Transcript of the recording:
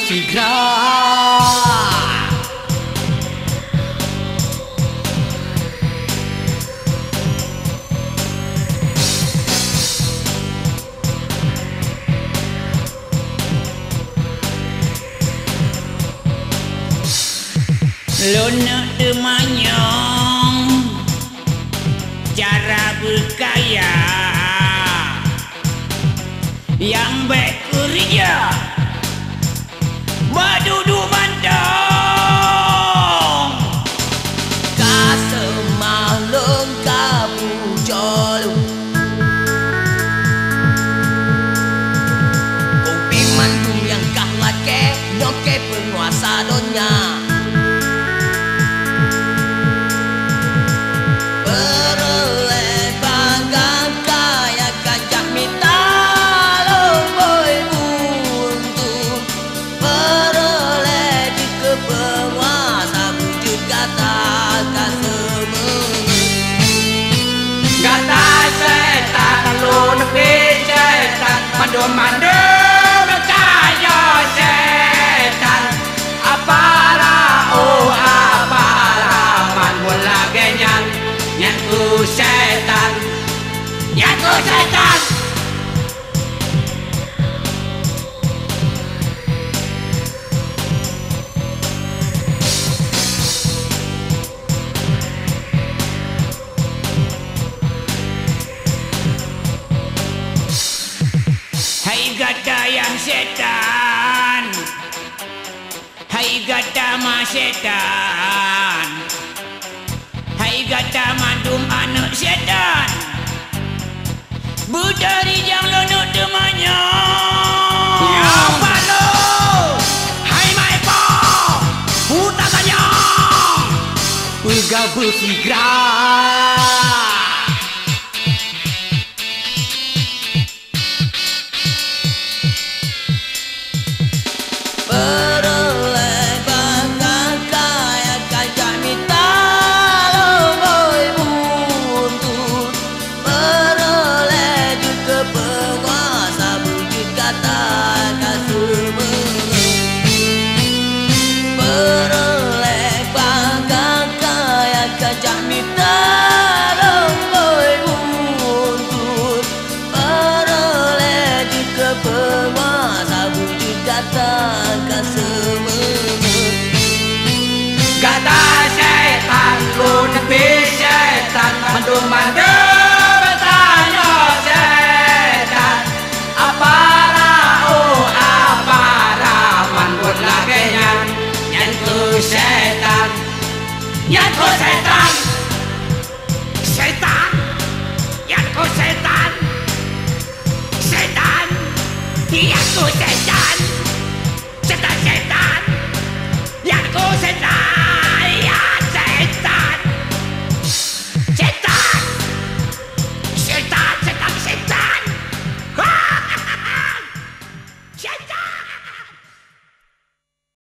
bersegera. Lunak demanyong cara berkaya yang baik kerja berdudu mandong Kasemah lengkap jolu Kopi mandu yang kah lake nyoke penguasa donya Mandu berkaya setan Apara man mula genyan Nyanku setan Hai gata yang setan Hai gata ma setan Hai gata mandum anak setan Budari yang lonok demanya Ya palo Hai maipa Puta tanya Uga bersegera Gata setan lunak setan Mandu bertanya setan Apara man mula genyan Nyanku setan Nyanku setan Setan Nyanku setan Setan Nyanku setan Setan Nyanku setan